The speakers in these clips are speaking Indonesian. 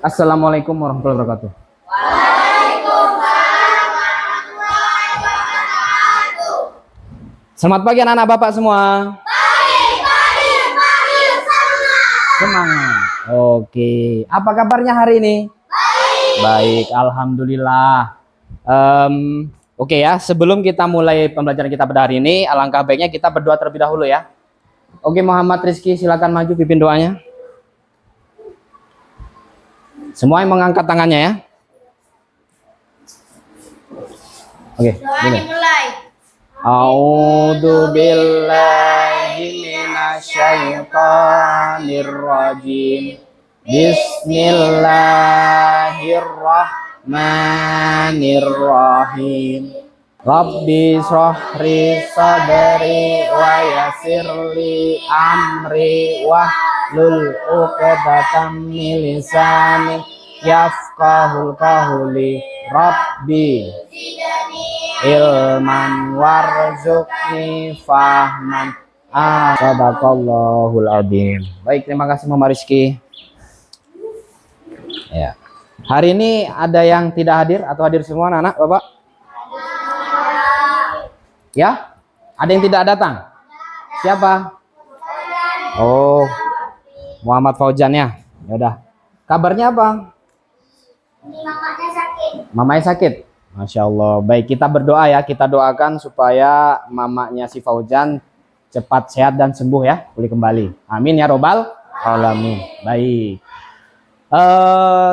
Assalamualaikum warahmatullahi wabarakatuh. Selamat pagi anak-anak Bapak semua. Semangat. Oke, apa kabarnya hari ini? Baik, alhamdulillah. Oke ya, sebelum kita mulai pembelajaran kita pada hari ini, alangkah baiknya kita berdoa terlebih dahulu ya. Oke, Muhammad Rizky, silakan maju pimpin doanya. Semua yang mengangkat tangannya ya. Oke, dimulai. A'udzu billahi minasyaitonir rajim. Bismillahirrahmanirrahim. Rabbi shrahli sadri wa yassirli amri wahlul 'uqdatam min lisani yafqahul qawli. Rabbi ilman warzuqni fahman. Sadaqallahul adzim. Baik, terima kasih Muhammad Rizky. Ya. Hari ini ada yang tidak hadir atau hadir semua anak-anak Bapak? Ya? Ada yang tidak datang? Siapa? Oh, Muhammad Fauzan ya. Ya udah. Kabarnya apa? Mamanya sakit. Mamanya sakit. Masya Allah. Baik, kita berdoa ya. Kita doakan supaya mamanya si Fauzan cepat sehat dan sembuh ya. Pulih kembali. Amin ya robbal alamin. Baik.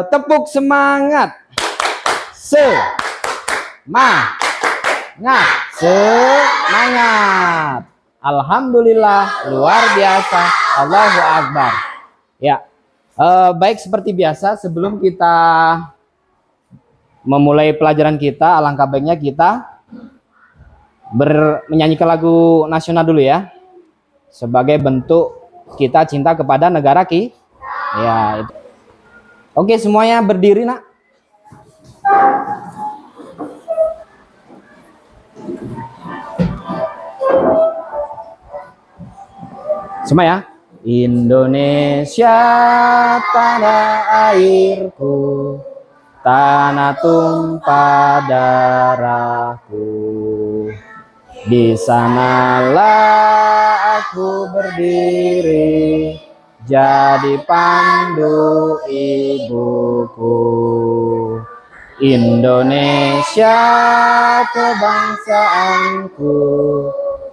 Tepuk semangat. Semangat. Alhamdulillah, luar biasa. Allahu Akbar. Ya. Baik, seperti biasa sebelum kita memulai pelajaran kita, alangkah baiknya kita menyanyikan lagu nasional dulu ya, sebagai bentuk kita cinta kepada negara kita. Ya, itu. Oke, semuanya berdiri nak. Semua ya. Indonesia tanah airku, tanah tumpah darahku. Di sanalah aku berdiri, jadi pandu ibuku. Indonesia kebangsaanku,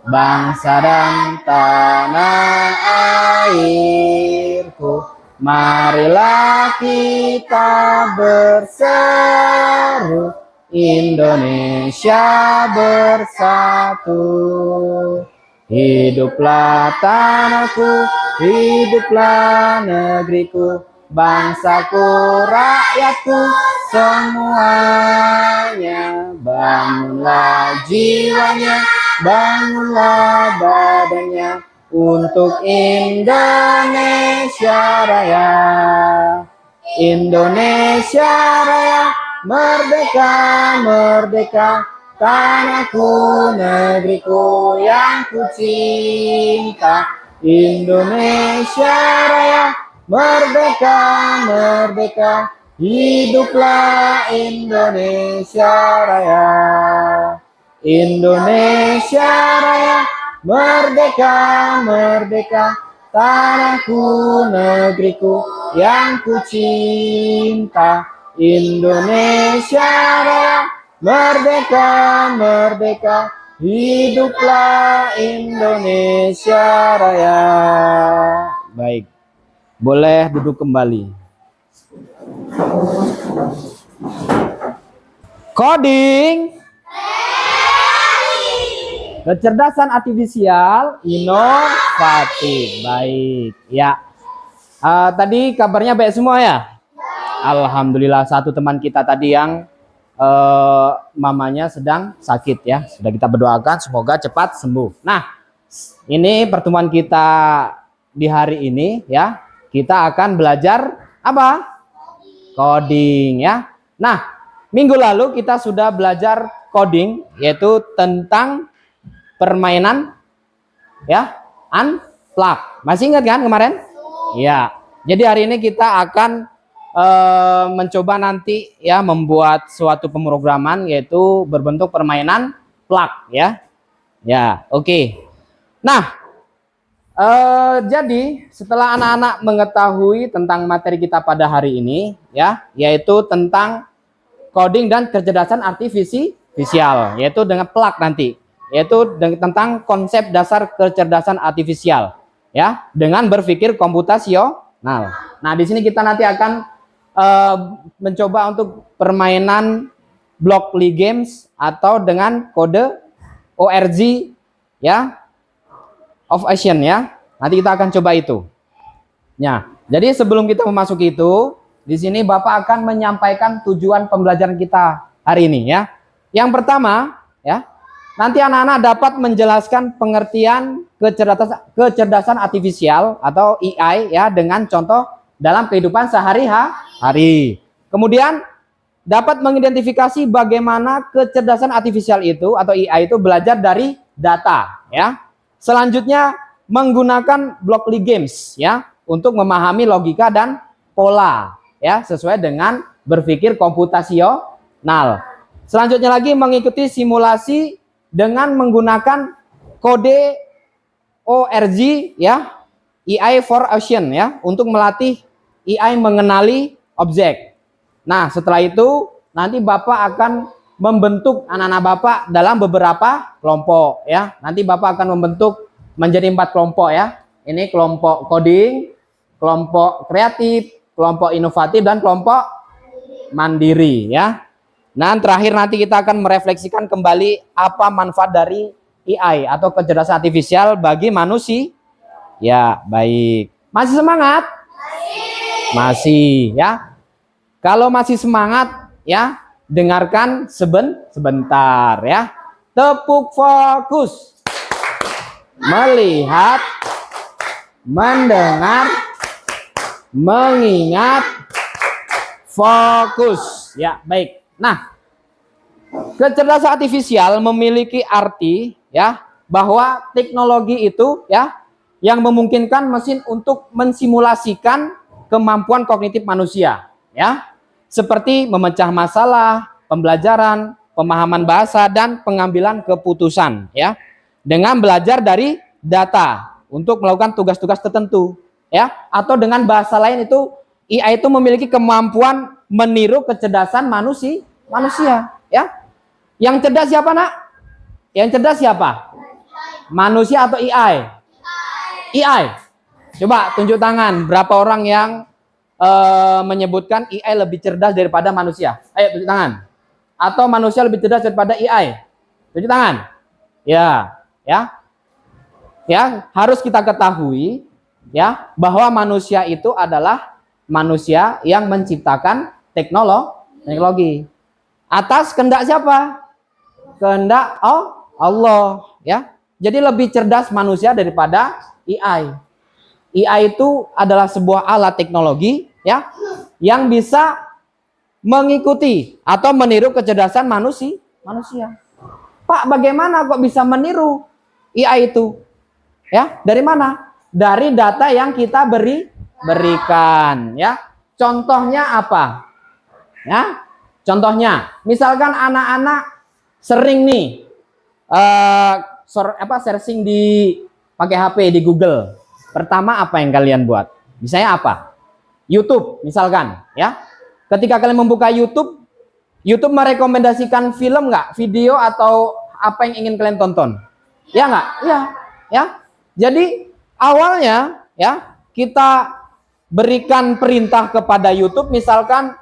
bangsa dan tanah airku. Marilah kita berseru, Indonesia bersatu. Hiduplah tanahku, hiduplah negeriku, bangsaku, rakyatku, semuanya. Bangunlah jiwanya, bangunlah badannya, untuk Indonesia Raya. Indonesia Raya, merdeka, merdeka, tanahku, negeriku yang ku cinta. Indonesia Raya, merdeka, merdeka, hiduplah Indonesia Raya. Indonesia Raya, merdeka, merdeka, tanahku, negeriku yang ku cinta. Indonesia Raya, merdeka, merdeka, hiduplah Indonesia Raya. Baik, boleh duduk kembali. Coding. Kecerdasan artifisial inovatif. Baik, ya. Tadi kabarnya baik semua ya? Alhamdulillah, satu teman kita tadi yang mamanya sedang sakit ya. Sudah kita berdoakan semoga cepat sembuh. Nah, ini pertemuan kita di hari ini ya. Kita akan belajar apa? Coding ya. Nah, minggu lalu kita sudah belajar coding, yaitu tentang permainan ya, unplug. Masih ingat kan kemarin? Ya. Jadi hari ini kita akan mencoba nanti ya membuat suatu pemrograman yaitu berbentuk permainan plug ya. Ya, oke. Nah, jadi setelah anak-anak mengetahui tentang materi kita pada hari ini ya, yaitu tentang coding dan kecerdasan artifisial, yaitu dengan plug nanti, yaitu tentang konsep dasar kecerdasan artifisial ya, dengan berpikir komputasional. Nah, di sini kita nanti akan mencoba untuk permainan blockly games atau dengan kode ORG ya, of action ya. Nanti kita akan coba itu. Ya, jadi sebelum kita memasuki itu, di sini Bapak akan menyampaikan tujuan pembelajaran kita hari ini ya. Yang pertama ya, nanti anak-anak dapat menjelaskan pengertian kecerdasan artifisial atau AI ya dengan contoh dalam kehidupan sehari-hari. Kemudian dapat mengidentifikasi bagaimana kecerdasan artifisial itu atau AI itu belajar dari data ya. Selanjutnya menggunakan blockly games ya untuk memahami logika dan pola ya sesuai dengan berpikir komputasional. Selanjutnya lagi mengikuti simulasi dengan menggunakan kode ORG ya, AI for Action ya, untuk melatih AI mengenali objek. Nah, setelah itu nanti Bapak akan membentuk anak-anak Bapak dalam beberapa kelompok ya. Nanti Bapak akan membentuk menjadi 4 kelompok ya. Ini kelompok coding, kelompok kreatif, kelompok inovatif, dan kelompok mandiri ya. Nah, terakhir nanti kita akan merefleksikan kembali apa manfaat dari AI atau kecerdasan artifisial bagi manusia. Ya, baik. Masih semangat? Masih ya. Kalau masih semangat ya, dengarkan sebentar ya. Tepuk fokus. Melihat, mendengar, mengingat, fokus. Ya, baik. Nah, kecerdasan artifisial memiliki arti ya bahwa teknologi itu ya yang memungkinkan mesin untuk mensimulasikan kemampuan kognitif manusia ya, seperti memecah masalah, pembelajaran, pemahaman bahasa, dan pengambilan keputusan ya, dengan belajar dari data untuk melakukan tugas-tugas tertentu ya, atau dengan bahasa lain itu AI itu memiliki kemampuan meniru kecerdasan manusia ya. Yang cerdas siapa, Nak? Yang cerdas siapa? Manusia atau AI? AI. Coba tunjuk tangan berapa orang yang menyebutkan AI lebih cerdas daripada manusia. Ayo tunjuk tangan. Atau manusia lebih cerdas daripada AI. Tunjuk tangan. Ya, ya. Ya, harus kita ketahui ya bahwa manusia itu adalah manusia yang menciptakan teknologi. Atas kehendak siapa? Kehendak Allah ya. Jadi lebih cerdas manusia daripada AI. AI itu adalah sebuah alat teknologi ya yang bisa mengikuti atau meniru kecerdasan manusia. Pak, bagaimana kok bisa meniru AI itu? Ya, dari mana? Dari data yang kita berikan ya. Contohnya apa? Ya. Contohnya, misalkan anak-anak sering nih searching di pakai HP di Google. Pertama apa yang kalian buat? Misalnya apa? YouTube misalkan ya. Ketika kalian membuka YouTube merekomendasikan film nggak? Video atau apa yang ingin kalian tonton? Ya nggak? Ya, ya. Jadi awalnya ya kita berikan perintah kepada YouTube misalkan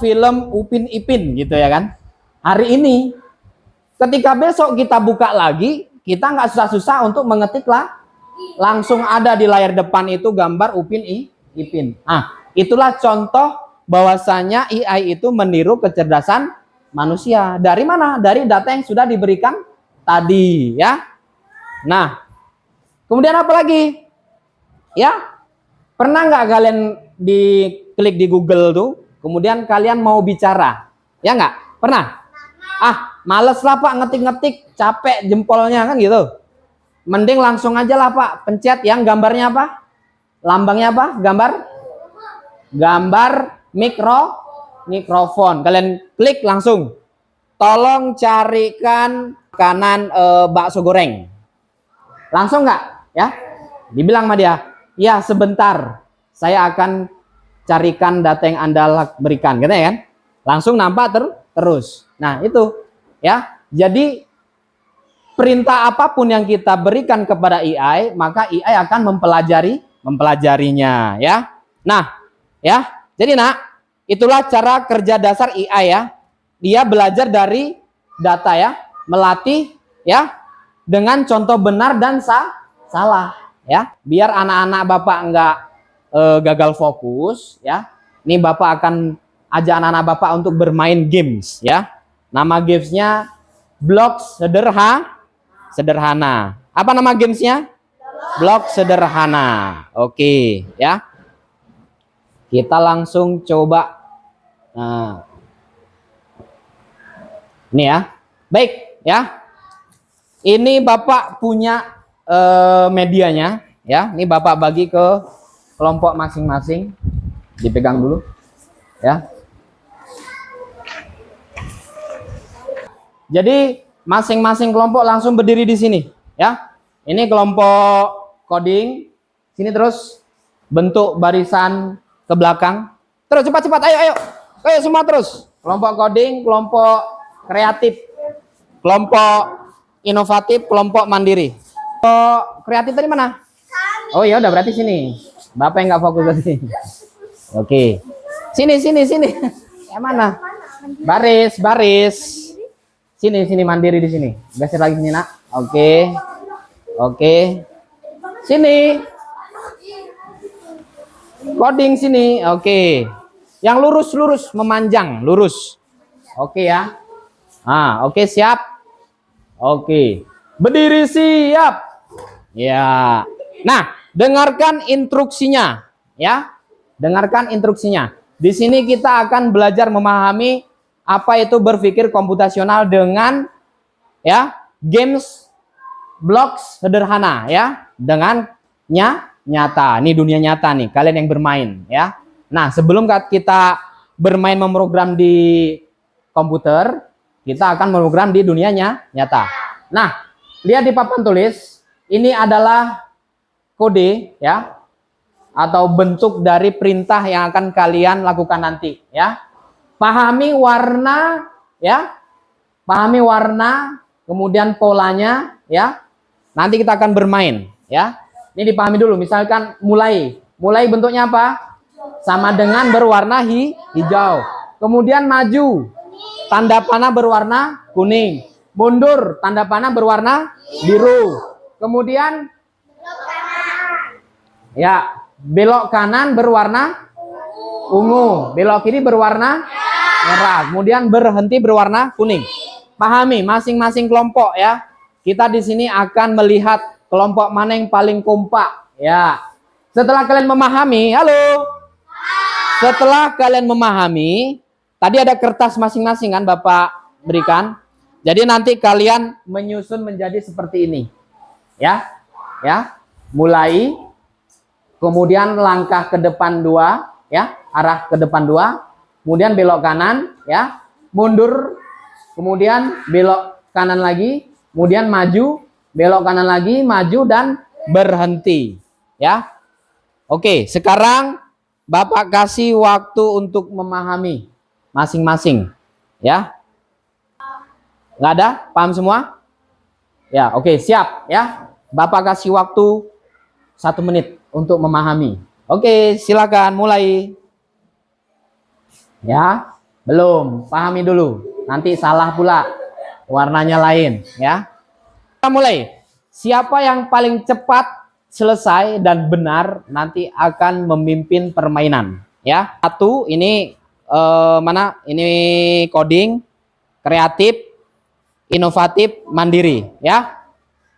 film Upin Ipin gitu ya kan. Hari ini ketika besok kita buka lagi, kita nggak susah-susah untuk mengetik lah. Langsung ada di layar depan itu gambar Upin Ipin. Itulah contoh bahwasanya AI itu meniru kecerdasan manusia. Dari mana? Dari data yang sudah diberikan tadi ya. Nah, kemudian apa lagi? Ya, pernah nggak kalian diklik di Google tuh, kemudian kalian mau bicara? Ya nggak? Pernah? Males lah Pak ngetik-ngetik, capek jempolnya kan gitu. Mending langsung aja lah Pak, pencet yang gambarnya apa? Lambangnya apa? Gambar Gambar mikrofon. Kalian klik langsung. Tolong carikan makanan bakso goreng. Langsung nggak? Ya. Dibilang sama dia, ya sebentar. Saya akan carikan data yang Anda berikan. Gitu ya kan? Langsung nampak terus. Nah itu ya. Jadi perintah apapun yang kita berikan kepada AI, maka AI akan mempelajarinya. Ya. Nah, ya. Jadi nak, itulah cara kerja dasar AI ya. Dia belajar dari data ya, melatih ya dengan contoh benar dan salah ya. Biar anak-anak Bapak enggak gagal fokus ya. Ini Bapak akan ajak anak-anak Bapak untuk bermain games ya. Nama gamesnya Blok Sederhana. Apa nama gamesnya? Blok Sederhana. Oke ya. Kita langsung coba. Nah, ini ya. Baik ya. Ini Bapak punya medianya ya. Ini Bapak bagi ke kelompok masing-masing. Dipegang dulu ya. Jadi masing-masing kelompok langsung berdiri di sini ya. Ini kelompok coding. Sini terus bentuk barisan ke belakang. Terus cepat-cepat, ayo semua terus. Kelompok coding, kelompok kreatif, kelompok inovatif, kelompok mandiri. Kelompok kreatif tadi mana? Oh ya udah, berarti sini. Bapak yang nggak fokus tadi. Oke. Sini. Yang mana? Baris. Sini mandiri di sini. Geser lagi sini, Nak. Oke. Sini. Coding sini. Oke. Yang lurus memanjang, lurus. Oke ya. Oke, siap. Oke. Berdiri siap. Ya. Nah, dengarkan instruksinya ya. Dengarkan instruksinya. Di sini kita akan belajar memahami apa itu berpikir komputasional dengan ya, games blok sederhana ya, dengan nyata. Ini dunia nyata nih, kalian yang bermain ya. Nah, sebelum kita bermain memprogram di komputer, kita akan memprogram di dunia nyata. Nah, lihat di papan tulis, ini adalah kode ya, atau bentuk dari perintah yang akan kalian lakukan nanti ya. Pahami warna ya. Pahami warna, kemudian polanya ya. Nanti kita akan bermain ya. Ini dipahami dulu, misalkan mulai bentuknya apa? Sama dengan berwarna hijau. Kemudian maju, tanda panah berwarna kuning. Mundur, tanda panah berwarna biru. Kemudian ya, belok kanan berwarna ungu, belok kiri berwarna merah, kemudian berhenti berwarna kuning. Pahami masing-masing kelompok ya. Kita di sini akan melihat kelompok mana yang paling kompak ya. Setelah kalian memahami, setelah kalian memahami, tadi ada kertas masing-masing kan Bapak berikan. Jadi nanti kalian menyusun menjadi seperti ini. Ya. Mulai, kemudian langkah ke depan 2 ya, arah ke depan 2, kemudian belok kanan ya, mundur, kemudian belok kanan lagi, kemudian maju, belok kanan lagi, maju dan berhenti ya. Oke, sekarang Bapak kasih waktu untuk memahami masing-masing ya. Nggak ada? Paham semua? Ya, oke, siap ya. Bapak kasih waktu 1 menit untuk memahami. Oke, silakan mulai. Ya, belum, pahami dulu. Nanti salah pula. Warnanya lain ya. Kita mulai. Siapa yang paling cepat selesai dan benar nanti akan memimpin permainan ya. 1 ini mana? Ini coding, kreatif, inovatif, mandiri ya.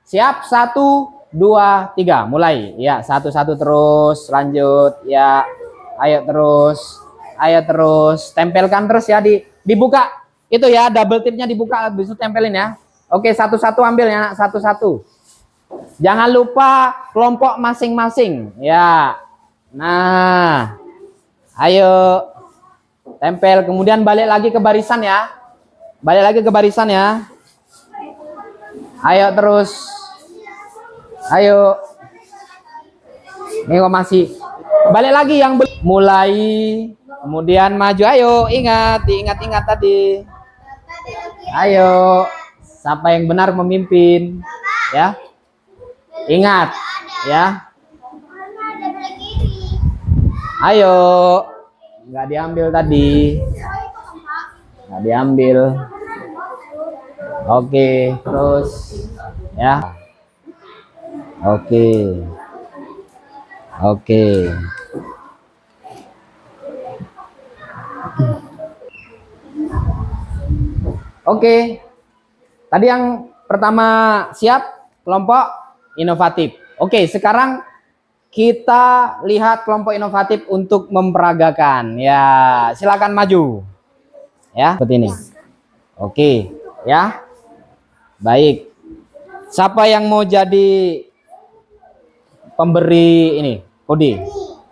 Siap, 1, 2, 3 mulai ya. 1 terus lanjut ya. Ayo terus tempelkan terus ya, dibuka itu ya, double tipnya dibuka, bisa tempelin ya. Oke, 1 ambil ya, 1. Jangan lupa kelompok masing-masing ya. Nah Ayo. Tempel, kemudian balik lagi ke barisan ya. Balik lagi ke barisan ya. Ayo terus. Ayo. Ini kok masih. Balik lagi yang mulai. Kemudian maju. Ayo, ingat, diingat-ingat tadi. Ayo. Siapa yang benar memimpin? Ya. Ingat, ya. Ayo. Nggak diambil tadi. Nggak diambil. Oke, terus ya. Oke. Oke. Oke. Tadi yang pertama siap, kelompok inovatif. Oke, sekarang kita lihat kelompok inovatif untuk memperagakan. Ya, silakan maju. Ya, seperti ini. Oke, ya. Baik. Siapa yang mau jadi pemberi ini kode?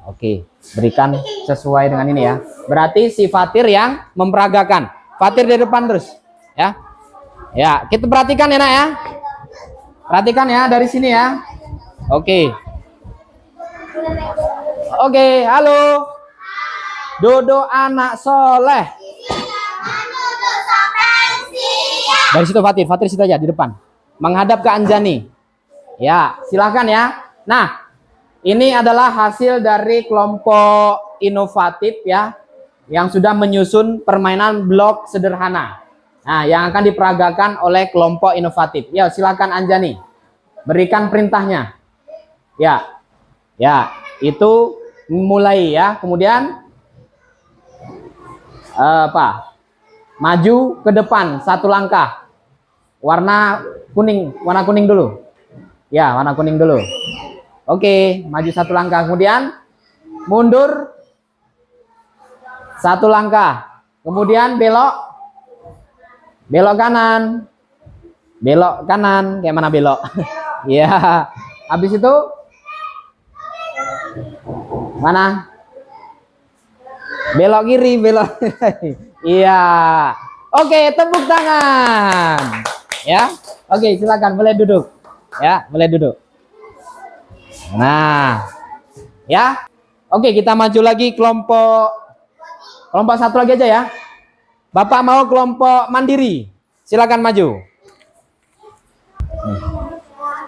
Oke, berikan sesuai dengan ini ya. Berarti si Fatir yang memperagakan. Fatir di depan terus, ya. Ya, kita perhatikan ya, Nak ya. Perhatikan ya dari sini ya. Oke. Oke, halo. Dodo anak soleh. Dari situ Fatir, Fatir situ aja di depan. Menghadap ke Anjani. Ya, silakan ya. Nah, ini adalah hasil dari kelompok inovatif ya, yang sudah menyusun permainan blok sederhana. Nah, yang akan diperagakan oleh kelompok inovatif. Ya, silakan Anjani. Berikan perintahnya. Ya. Ya, itu mulai ya. Kemudian maju ke depan satu langkah. Warna kuning dulu. Ya, warna kuning dulu. Oke, maju satu langkah. Kemudian mundur satu langkah. Kemudian belok. Belok kanan. Belok kanan. Kayak mana belok? Ya. Habis itu mana? Belok kiri, belok. Iya. Oke, tepuk tangan. Ya. Oke, silakan boleh duduk. Ya, boleh duduk. Nah. Ya. Oke, kita maju lagi kelompok satu lagi aja ya. Bapak mau kelompok mandiri. Silakan maju.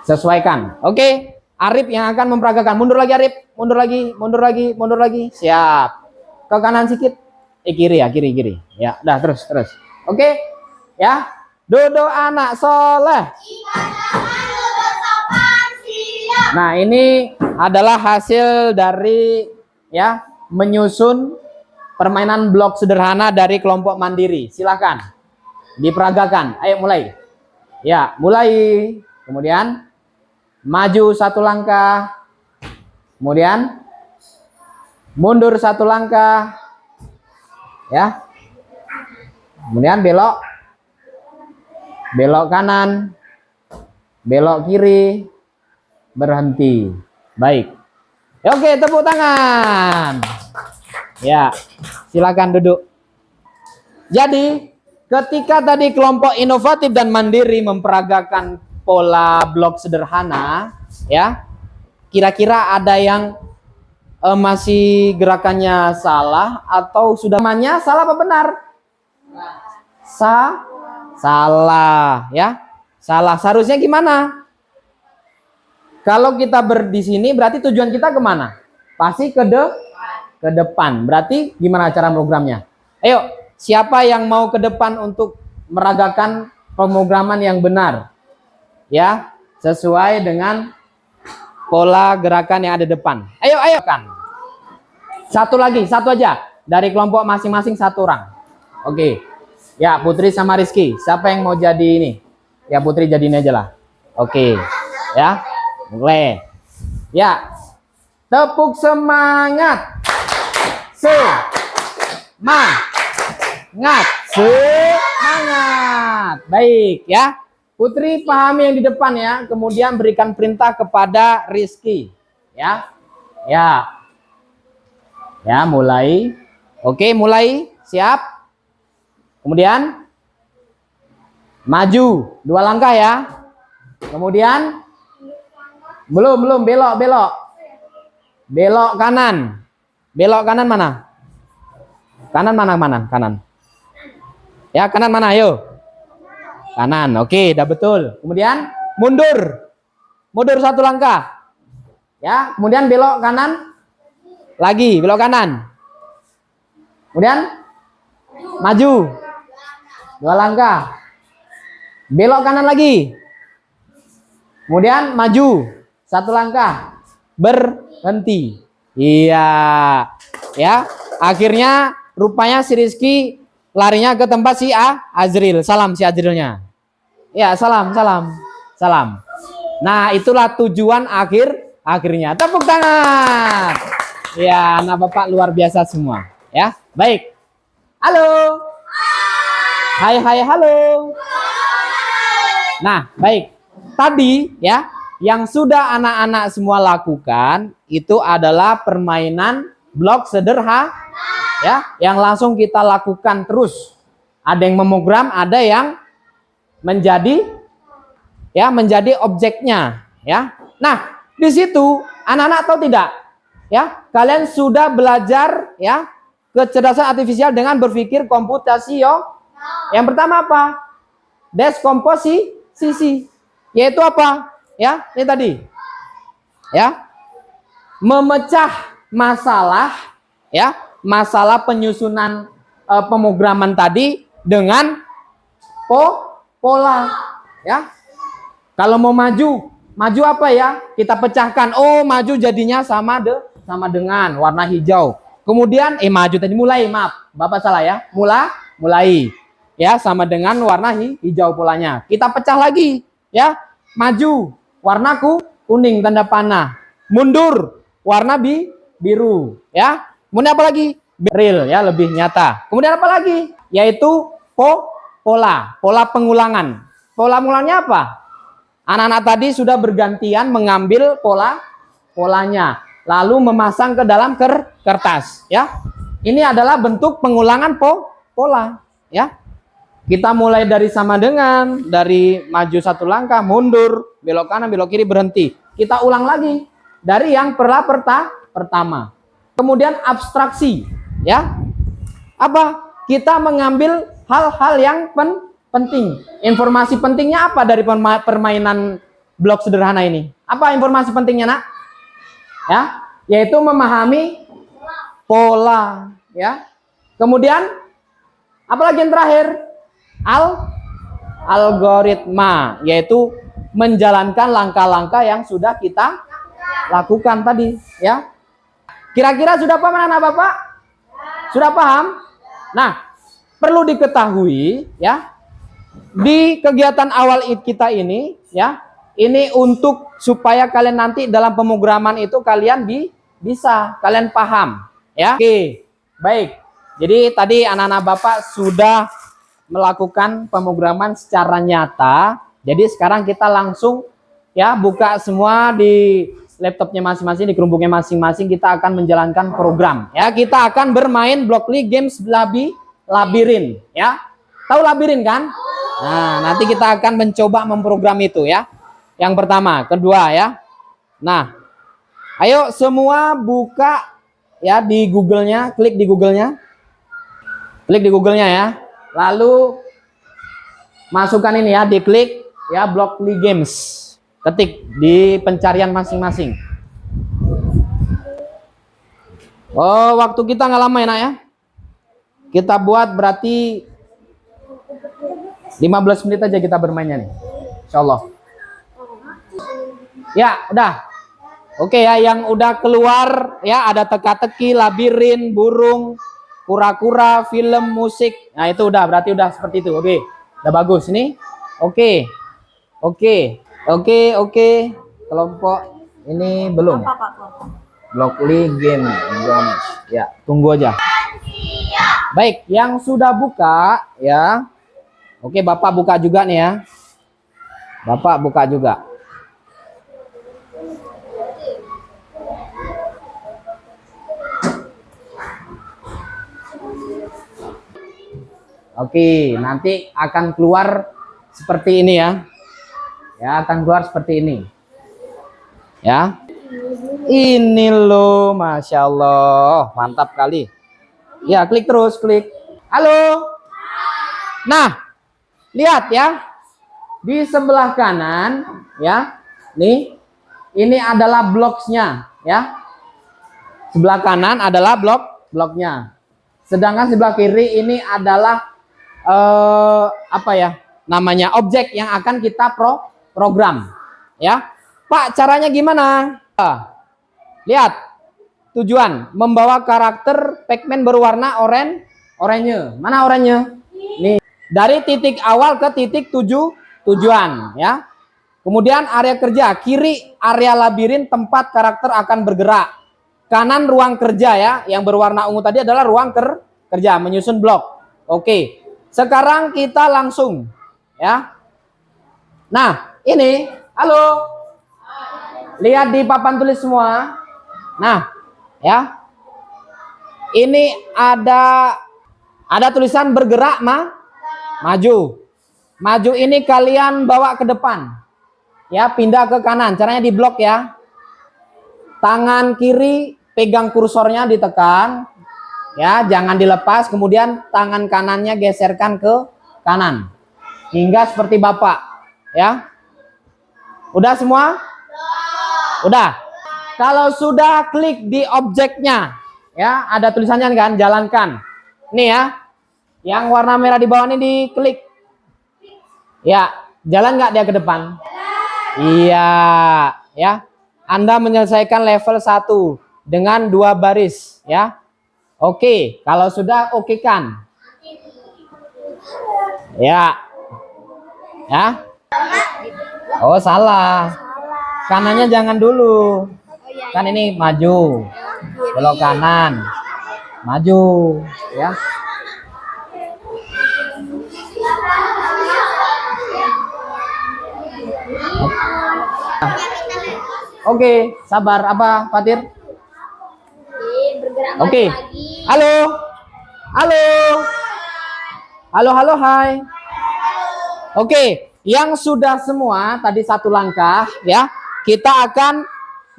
Sesuaikan. Oke. Arif yang akan memperagakan. Mundur lagi Arif. Mundur lagi, mundur lagi, mundur lagi. Siap. Ke kanan sedikit. Kiri ya, kiri. Ya, dah terus. Oke. Ya. Dodo anak soleh. Nah, ini adalah hasil dari ya menyusun permainan blok sederhana dari kelompok mandiri. Silakan diperagakan. Ayo mulai. Ya, mulai. Kemudian maju satu langkah. Kemudian mundur satu langkah. Ya. Kemudian belok. Belok kanan. Belok kiri. Berhenti. Baik. Oke, tepuk tangan. Ya, silakan duduk. Jadi, ketika tadi kelompok inovatif dan mandiri memperagakan pola blok sederhana, ya, kira-kira ada yang masih gerakannya salah atau sudah namanya salah apa benar? Salah, ya. Salah. Seharusnya gimana? Kalau kita di sini berarti tujuan kita kemana? Pasti ke depan. Berarti gimana cara programnya? Ayo, siapa yang mau ke depan untuk meragakan pemrograman yang benar? Ya, sesuai dengan pola gerakan yang ada depan. Ayo kan. Satu lagi, satu aja. Dari kelompok masing-masing satu orang. Oke. Ya, Putri sama Rizky. Siapa yang mau jadi ini? Ya, Putri jadi ini aja lah. Oke. Ya, mulai. Ya, tepuk semangat. Semangat. Baik ya. Putri pahami yang di depan ya. Kemudian berikan perintah kepada Rizky. Ya. Ya. Ya, mulai. Oke, mulai. Siap. Kemudian maju 2 langkah ya. Kemudian belum belok. Belok kanan. Belok kanan mana? Kanan mana? Kanan. Ya, kanan mana? Ayo. Kanan. Oke, udah betul. Kemudian mundur. Mundur 1 langkah. Ya, kemudian belok kanan. Lagi, belok kanan. Kemudian maju 2 langkah. Belok kanan lagi. Kemudian maju 1 langkah. Berhenti. Iya. Ya, akhirnya rupanya si Rizky larinya ke tempat si Azril. Salam si Azrilnya. Ya, salam. Nah, itulah tujuan akhirnya. Tepuk tangan. Ya, anak Bapak luar biasa semua. Ya, baik. Halo. Hai, halo. Nah, baik. Tadi ya, yang sudah anak-anak semua lakukan itu adalah permainan blok sederhana ya, yang langsung kita lakukan terus. Ada yang memogram, ada yang menjadi objeknya ya. Nah, di situ anak-anak tahu tidak? Ya, kalian sudah belajar ya kecerdasan artifisial dengan berpikir komputasi yo. Yang pertama apa? Deskomposisi. Yaitu apa? Ya, ini tadi. Ya. Memecah masalah ya, masalah penyusunan pemrograman tadi dengan pola ya. Kalau mau maju apa ya? Kita pecahkan. Oh, maju jadinya sama dengan warna hijau. Kemudian maju tadi mulai, maaf. Bapak salah ya. Mulai. Ya, sama dengan warna hijau polanya. Kita pecah lagi, ya. Maju, warnaku kuning tanda panah. Mundur, warna biru, ya. Kemudian apa lagi? Real ya, lebih nyata. Kemudian apa lagi? Yaitu pola pengulangan. Pola mulanya apa? Anak-anak tadi sudah bergantian mengambil polanya, lalu memasang ke dalam kertas, ya. Ini adalah bentuk pengulangan pola, ya. Kita mulai dari sama dengan, dari maju 1 langkah, mundur, belok kanan, belok kiri, berhenti. Kita ulang lagi dari yang pertama. Kemudian abstraksi, ya. Apa? Kita mengambil hal-hal yang penting. Informasi pentingnya apa dari permainan blok sederhana ini? Apa informasi pentingnya, Nak? Ya, yaitu memahami pola, ya. Kemudian apalagi yang terakhir? Algoritma, yaitu menjalankan langkah-langkah yang sudah kita lakukan tadi, ya. Kira-kira sudah paham anak Bapak? Sudah paham? Nah, perlu diketahui ya, di kegiatan awal kita ini ya, ini untuk supaya kalian nanti dalam pemrograman itu kalian bisa kalian paham, ya. Oke, baik. Jadi tadi anak-anak Bapak sudah melakukan pemrograman secara nyata. Jadi sekarang kita langsung ya buka semua di laptopnya masing-masing, di Chromebooknya masing-masing. Kita akan menjalankan program. Ya, kita akan bermain Blockly Games Labirin. Ya, tahu labirin kan? Nah, nanti kita akan mencoba memprogram itu ya. Yang pertama, kedua ya. Nah, ayo semua buka ya di Google-nya, klik di Google-nya. Klik di Google-nya ya. Lalu masukkan ini ya, diklik ya Blockly Games. Ketik di pencarian masing-masing. Oh, waktu kita nggak lama ya, Nak ya. Kita buat berarti 15 menit aja kita bermainnya nih. Insyaallah. Ya, udah. Oke ya, yang udah keluar ya ada teka-teki, labirin, burung, kura-kura, film, musik. Nah, itu udah, berarti udah seperti itu. Oke. Udah bagus nih. Oke. Kelompok ini belum. Blockly Games. Ya, tunggu aja. Baik, yang sudah buka ya. Oke, Bapak buka juga nih ya. Bapak buka juga. Oke, nanti akan keluar seperti ini ya. Ya, akan keluar seperti ini. Ya. Ini loh, Masya Allah. Mantap kali. Ya, klik terus, klik. Halo. Nah, lihat ya. Di sebelah kanan, ya. Nih, ini adalah bloksnya, ya. Sebelah kanan adalah bloknya. Sedangkan sebelah kiri ini adalah apa ya namanya, objek yang akan kita program, ya. Pak, caranya gimana? Lihat tujuan, membawa karakter Pac-Man berwarna oranye. Mana oranye? Nih, dari titik awal ke titik tujuan, ya. Kemudian area kerja, kiri area labirin tempat karakter akan bergerak, kanan ruang kerja ya, yang berwarna ungu tadi adalah ruang kerja menyusun blok. Oke. Sekarang kita langsung ya. Nah, ini, halo. Lihat di papan tulis semua. Nah, ya. Ini ada tulisan bergerak maju. Maju ini kalian bawa ke depan. Ya, pindah ke kanan. Caranya di blok ya. Tangan kiri pegang kursornya, ditekan. Ya, jangan dilepas, kemudian tangan kanannya geserkan ke kanan. Hingga seperti Bapak, ya. Udah semua? Udah. Kalau sudah, klik di objeknya. Ya, ada tulisannya kan, jalankan. Nih ya. Yang warna merah di bawah ini diklik. Ya, jalan nggak dia ke depan? Iya, ya. Anda menyelesaikan level 1 dengan 2 baris, ya. Oke, kalau sudah oke kan? Ya. Ya. Oh, salah. Kanannya jangan dulu. Kan ini maju. Belok kanan. Maju, ya. Oke, sabar. Apa, Fatir? Oke. Halo. Halo. Halo, halo, hai. Oke, yang sudah semua tadi 1 langkah ya. Kita akan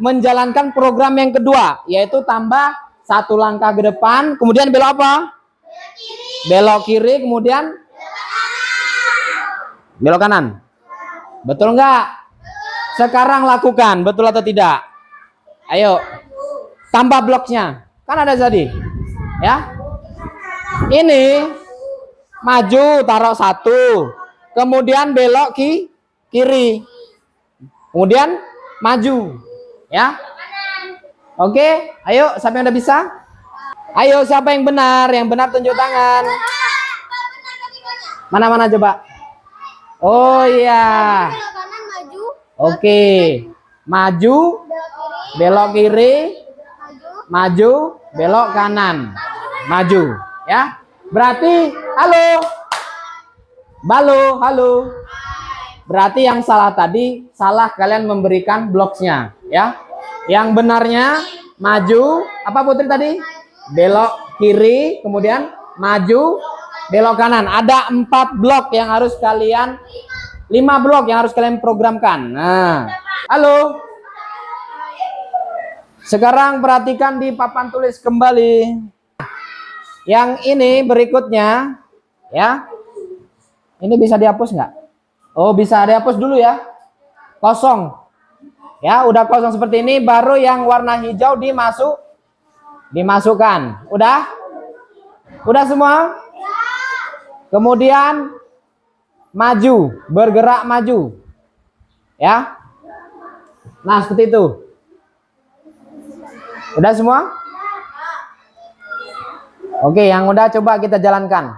menjalankan program yang kedua, yaitu tambah 1 langkah ke depan, kemudian belok apa? Belok kiri, kemudian belok kanan. Betul nggak? Sekarang lakukan, betul atau tidak? Ayo. Tambah bloknya. Kan ada tadi. Ya. Ini maju, taruh 1. Kemudian belok kiri. Kemudian maju. Ya. Oke, ayo, siapa yang udah bisa? Ayo, siapa yang benar? Yang benar tunjuk tangan. Mana-mana coba. Oh iya. Oke. Maju, belok kiri, maju, belok kanan, maju, ya. Berarti halo. Berarti yang salah tadi, salah kalian memberikan bloknya, ya. Yang benarnya maju, apa Putri tadi? Belok kiri, kemudian maju, belok kanan. Ada 4 blok yang harus kalian, 5 blok yang harus kalian programkan. Nah, halo. Sekarang perhatikan di papan tulis kembali. Yang ini berikutnya, ya. Ini bisa dihapus nggak? Oh, bisa dihapus dulu ya. Kosong. Ya, udah kosong seperti ini, baru yang warna hijau dimasukkan. Udah? Udah semua? Kemudian maju, bergerak maju. Ya. Nah, seperti itu. Udah semua? Oke, yang udah coba kita jalankan.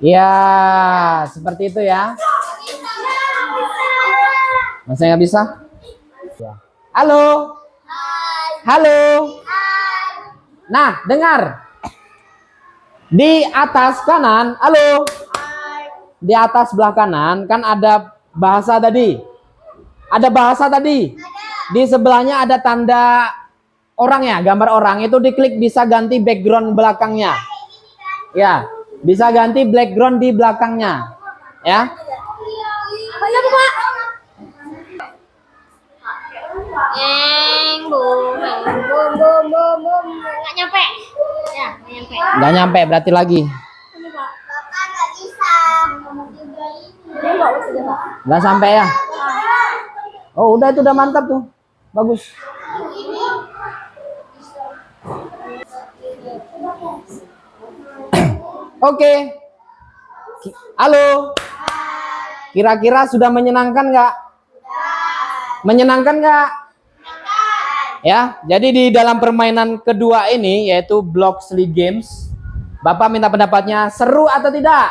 Ya, seperti itu ya. Masa nggak bisa? Halo. Halo. Nah, dengar. Di atas kanan, halo. Di atas sebelah kanan kan ada bahasa tadi. Ada bahasa tadi. Di sebelahnya ada tanda orang ya, gambar orang. Itu diklik bisa ganti background belakangnya. Ya. Bisa ganti background di belakangnya. Ya. Banyak Pak. Bum, bum, bum, bum, bum. Nggak nyampe. Ya, nggak nyampe. Nggak nyampe berarti lagi. Bapak nggak bisa. Nggak sampai ya? Oh, udah itu udah mantap tuh. Bagus. Oke. Halo. Kira-kira sudah menyenangkan nggak? Menyenangkan nggak? Ya, jadi di dalam permainan kedua ini yaitu Bloxley Games, Bapak minta pendapatnya, seru atau tidak?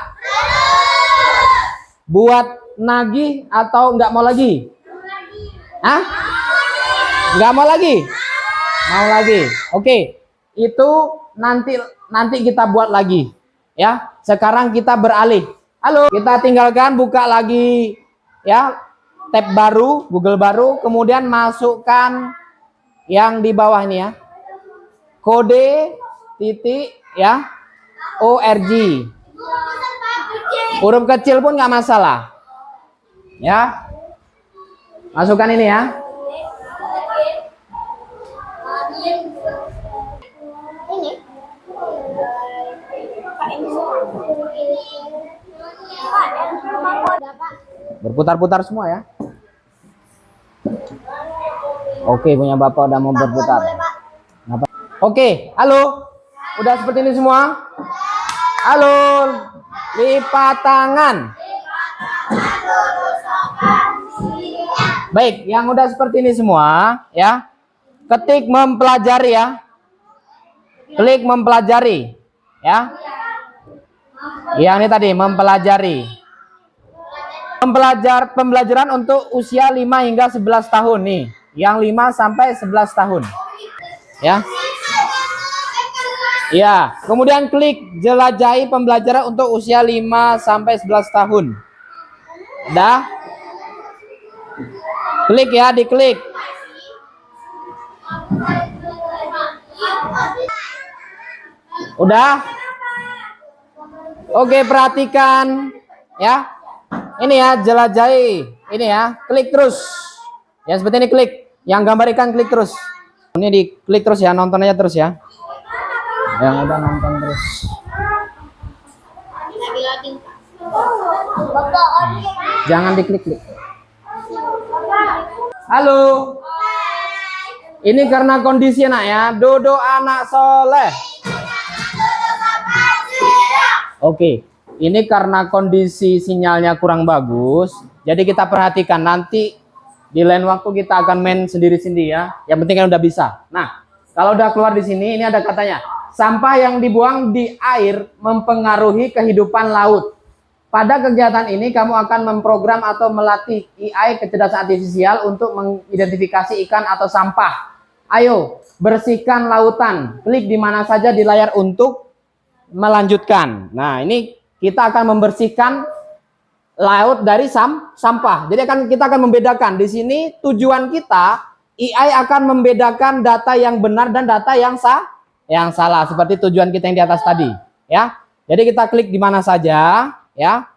Buat nagih atau nggak mau lagi? Hah? Nggak mau lagi? Mau lagi. Oke. Itu nanti kita buat lagi. Ya. Sekarang kita beralih. Halo, kita tinggalkan, buka lagi ya tab baru, Google baru, kemudian masukkan yang di bawah ini ya. Kode titik ya org. Huruf kecil pun nggak masalah. Ya. Masukkan ini ya. Ini. Berputar-putar semua ya. Oke, punya Bapak udah mau berputar. Oke, halo. Udah seperti ini semua? Halo. Lipat tangan. Baik, yang udah seperti ini semua ya. Ketik mempelajari ya. Klik mempelajari ya. Yang ini tadi mempelajari. Pembelajaran untuk usia 5 hingga 11 tahun nih. Yang 5 sampai 11 tahun. Ya. Ya, kemudian klik jelajahi pembelajaran untuk usia 5 sampai 11 tahun. Udah? Klik ya, diklik. Udah? Oke, perhatikan ya. Ini ya, jelajahi. Ini ya, klik terus. Ya, seperti ini klik. Yang gambar ikan klik terus. Ini diklik terus ya, nonton aja terus ya. Yang udah nonton terus. Jangan diklik-klik. Halo. Ini karena kondisi anak ya. Dodo anak soleh. Oke. Ini karena kondisi sinyalnya kurang bagus. Jadi kita perhatikan nanti di lain waktu kita akan main sendiri-sendiri ya. Yang penting kan udah bisa. Nah, kalau udah keluar di sini, ini ada katanya. Sampah yang dibuang di air mempengaruhi kehidupan laut. Pada kegiatan ini kamu akan memprogram atau melatih AI kecerdasan artifisial untuk mengidentifikasi ikan atau sampah. Ayo, bersihkan lautan. Klik di mana saja di layar untuk melanjutkan. Nah, ini kita akan membersihkan laut dari sampah. Jadi kita akan membedakan. Di sini tujuan kita, AI akan membedakan data yang benar dan data yang salah, seperti tujuan kita yang di atas tadi, ya. Jadi kita klik di mana saja, ya.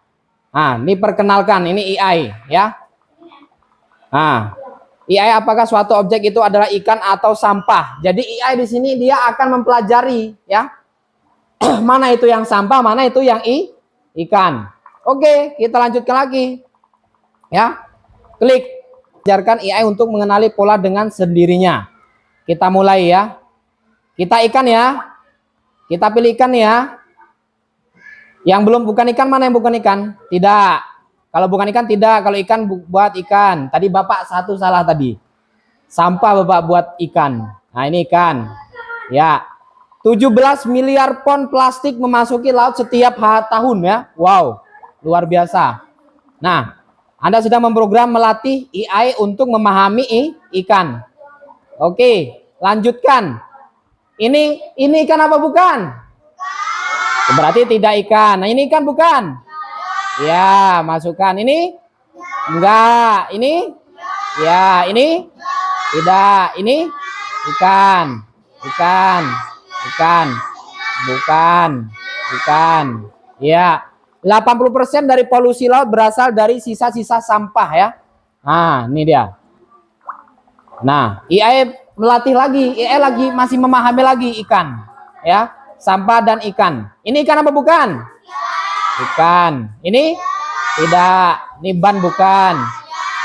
Nah, ini perkenalkan, ini AI, ya. Nah, AI apakah suatu objek itu adalah ikan atau sampah? Jadi AI di sini dia akan mempelajari, ya. Mana itu yang sampah, mana itu yang ikan. Oke, kita lanjutkan lagi, ya. Klik, ajarkan AI untuk mengenali pola dengan sendirinya. Kita mulai ya. Kita ikan ya. Kita pilih ikan ya. Yang belum bukan ikan, mana yang bukan ikan? Tidak. Kalau bukan ikan tidak. Kalau ikan buat ikan. Tadi Bapak satu salah tadi. Sampah Bapak buat ikan. Nah, ini ikan. Ya. 17 miliar ton plastik memasuki laut setiap tahun ya. Wow. Luar biasa. Nah, Anda sudah memprogram melatih AI untuk memahami ikan. Oke, lanjutkan. Ini ikan apa bukan? Berarti tidak ikan. Nah, ini ikan bukan? Ya, masukkan. Ini? Enggak. Ini? Ya, ini? Tidak. Ini? Ikan. Ikan. Ikan. Bukan. Ikan. Ya, 80% dari polusi laut berasal dari sisa-sisa sampah ya. Nah, ini dia. Nah, IAI melatih lagi, IAI lagi masih memahami lagi ikan, ya, sampah dan ikan. Ini ikan apa bukan? Ikan. Ini tidak. Ini ban bukan?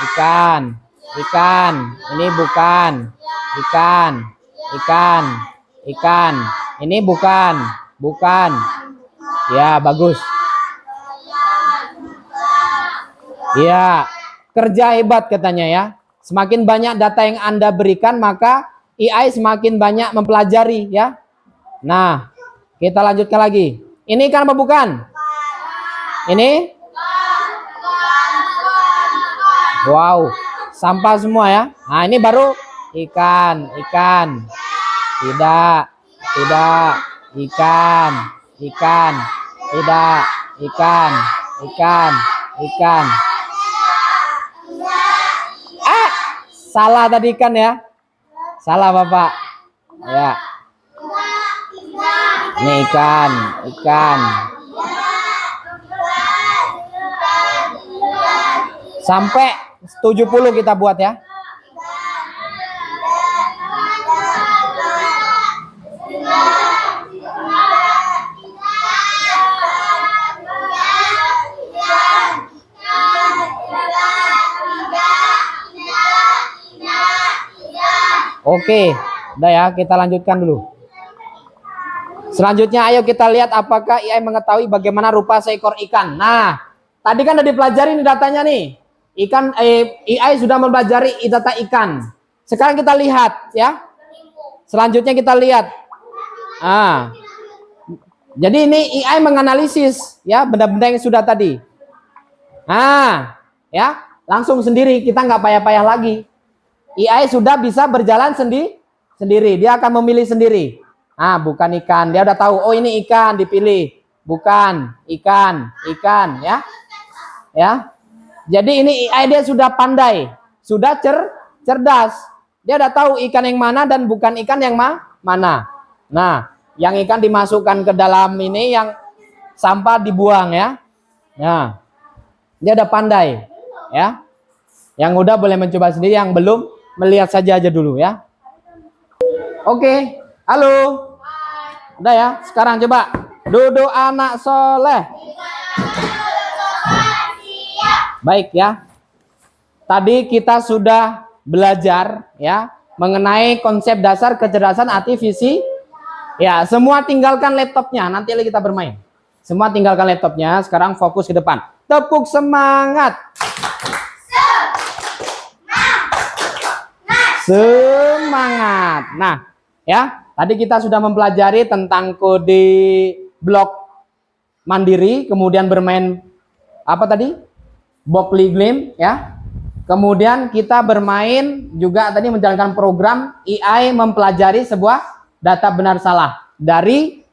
Ikan. Ikan. Ini bukan. Ikan. Ikan. Ikan. Ini bukan. Bukan. Ya, bagus. Ya, kerja hebat katanya ya. Semakin banyak data yang Anda berikan, maka AI semakin banyak mempelajari ya. Nah, kita lanjutkan lagi. Ini ikan apa bukan? Ini? Wow, sampah semua ya. Nah, ini baru ikan, ikan. Tidak, tidak, ikan, ikan, tidak, ikan, ikan, ikan. Salah tadi ikan ya. Salah Bapak. Ya. Ini ikan, ikan. Sampai 70 kita buat ya. Oke, udah ya, kita lanjutkan dulu. Selanjutnya ayo kita lihat apakah AI mengetahui bagaimana rupa seekor ikan. Nah, tadi kan udah dipelajari nih datanya nih. AI sudah mempelajari data ikan. Sekarang kita lihat ya. Selanjutnya kita lihat. Jadi ini AI menganalisis ya benda-benda yang sudah tadi. Ya, langsung sendiri, kita nggak payah-payah lagi. AI sudah bisa berjalan sendiri. Dia akan memilih sendiri. Bukan ikan. Dia udah tahu. Oh ini ikan, dipilih. Bukan ikan ya. Ya. Jadi ini AI dia sudah pandai, sudah cerdas. Dia udah tahu ikan yang mana dan bukan ikan yang mana. Nah, yang ikan dimasukkan ke dalam ini, yang sampah dibuang ya. Nah, dia udah pandai ya. Yang udah boleh mencoba sendiri, yang belum melihat saja dulu ya. Oke, halo. Udah ya, sekarang coba duduk anak soleh. Baik ya. Tadi kita sudah belajar ya mengenai konsep dasar kecerdasan artifisial. Ya, semua tinggalkan laptopnya, nanti lagi kita bermain. Semua tinggalkan laptopnya, sekarang fokus ke depan. Tepuk semangat. Semangat. Nah, ya, tadi kita sudah mempelajari tentang kode blok mandiri, kemudian bermain apa tadi? Bockly game ya. Kemudian kita bermain juga tadi menjalankan program AI mempelajari sebuah data benar salah dari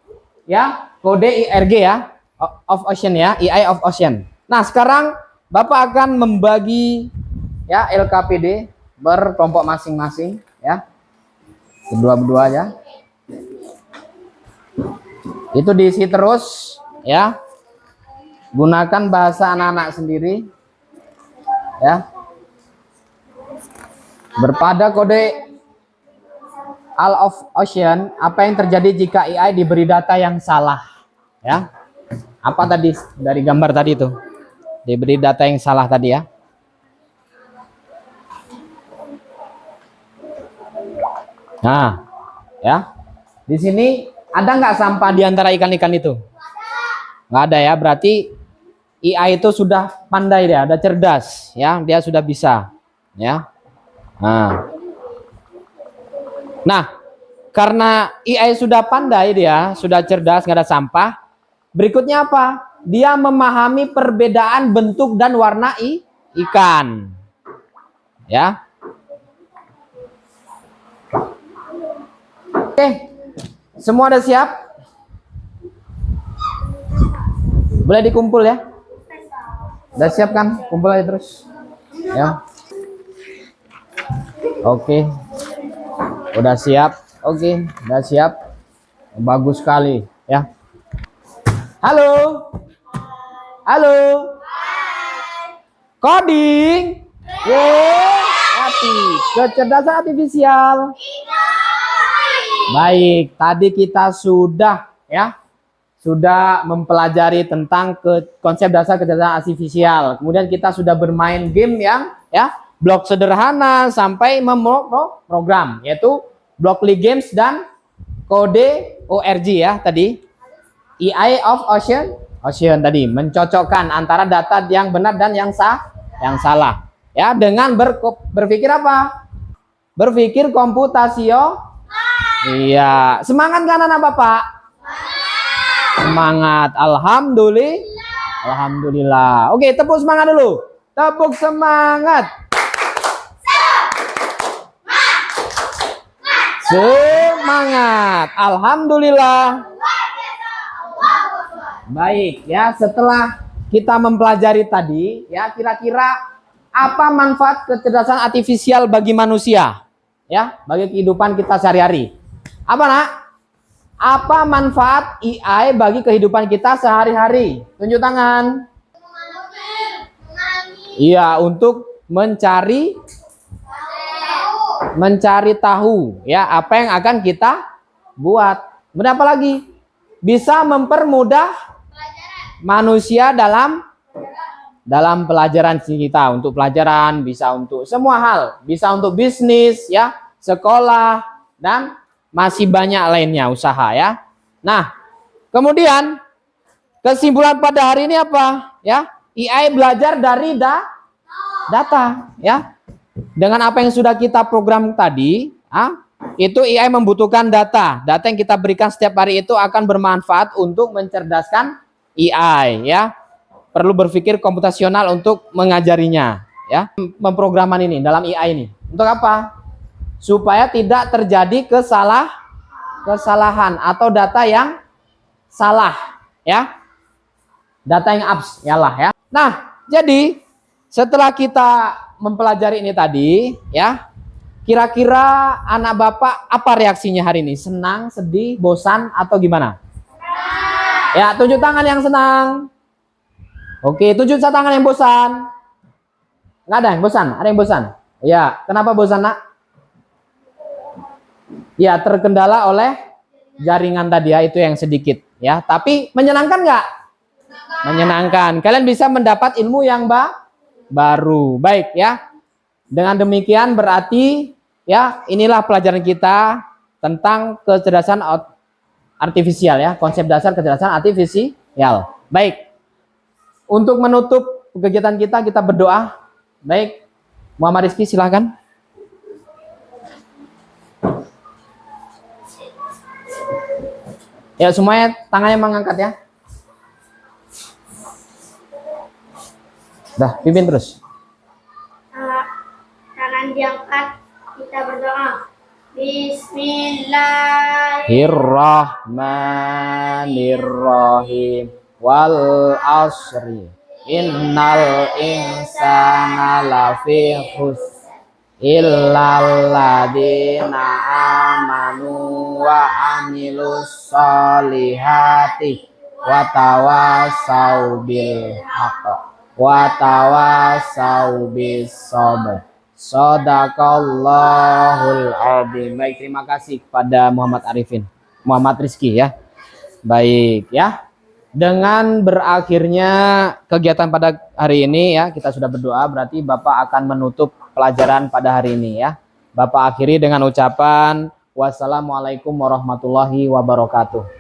ya kode IRG ya, of ocean ya, AI of ocean. Nah, sekarang Bapak akan membagi ya LKPD berkelompok masing-masing ya, berdua ya, itu diisi terus ya, gunakan bahasa anak-anak sendiri ya, berpada kode all of ocean. Apa yang terjadi jika AI diberi data yang salah ya? Apa tadi dari gambar tadi itu, diberi data yang salah tadi ya. Nah, ya. Di sini ada nggak sampah di antara ikan-ikan itu? Nggak ada ya, berarti AI itu sudah pandai, dia udah cerdas ya, dia sudah bisa ya. Nah, karena AI sudah pandai, dia sudah cerdas, nggak ada sampah. Berikutnya apa? Dia memahami perbedaan bentuk dan warna ikan ya. Oke, semua udah siap? Boleh dikumpul ya? Udah siap kan? Kumpul aja terus. Ya. Oke. Udah siap? Oke, udah siap. Bagus sekali ya. Halo. Halo. Coding. Kreatif. Kecerdasan artifisial. Baik, tadi kita sudah mempelajari tentang konsep dasar kecerdasan artifisial. Kemudian kita sudah bermain game yang blok sederhana sampai memprogram, yaitu Blockly Games dan kode ORG ya tadi. EI of Ocean tadi mencocokkan antara data yang benar dan yang salah. Ya, dengan berpikir apa? Berpikir komputasio. Iya, semangat kan anak Bapak? Semangat. Alhamdulillah. Oke, tepuk semangat dulu. Tepuk semangat. Semangat. Alhamdulillah. Baik, ya, setelah kita mempelajari tadi, ya, kira-kira apa manfaat kecerdasan artifisial bagi manusia? Ya, bagi kehidupan kita sehari-hari. Apa, Nak? Apa manfaat AI bagi kehidupan kita sehari-hari? Tunjuk tangan. Iya, untuk mencari tahu, ya, apa yang akan kita buat. Kemudian apa lagi? Bisa mempermudah manusia dalam pelajaran kita, untuk pelajaran, bisa untuk semua hal, bisa untuk bisnis, ya, sekolah, dan masih banyak lainnya usaha, ya. Nah, kemudian kesimpulan pada hari ini apa? Ya, AI belajar dari data, ya. Dengan apa yang sudah kita program tadi, itu AI membutuhkan data. Data yang kita berikan setiap hari itu akan bermanfaat untuk mencerdaskan AI, ya. Perlu berpikir komputasional untuk mengajarinya, ya. Pemrograman ini dalam AI ini untuk apa? Supaya tidak terjadi kesalahan atau data yang salah, ya. Data yang abs, ya. Nah, jadi setelah kita mempelajari ini tadi, ya, kira-kira anak Bapak apa reaksinya hari ini? Senang, sedih, bosan, atau gimana? Ya, tunjuk tangan yang senang. Oke, tunjuk tangan yang bosan. Nggak ada yang bosan? Ada yang bosan? Ya, kenapa bosan, Nak? Ya, terkendala oleh jaringan tadi, ya, itu yang sedikit, ya. Tapi menyenangkan nggak? Menyenangkan. Kalian bisa mendapat ilmu yang baru. Baik, ya. Dengan demikian berarti, ya, inilah pelajaran kita tentang kecerdasan artifisial, ya, konsep dasar kecerdasan artifisial. Baik, untuk menutup kegiatan kita berdoa. Baik, Muhammad Rizky silahkan. Ya, semuanya tangannya mengangkat, ya. Dah, pimpin terus. Tangan diangkat, kita berdoa. Bismillahirrahmanirrahim. Wal asri innal insana lafi khusr illal ladzina amanu wa amilus solihati wa tawasau bil haqq wa tawasau bis sabr. Shadaqallahul adzim. Baik, terima kasih kepada Muhammad Rizky, ya. Baik, ya. Dengan berakhirnya kegiatan pada hari ini, ya, kita sudah berdoa, berarti Bapak akan menutup pelajaran pada hari ini, ya. Bapak akhiri dengan ucapan wassalamualaikum warahmatullahi wabarakatuh.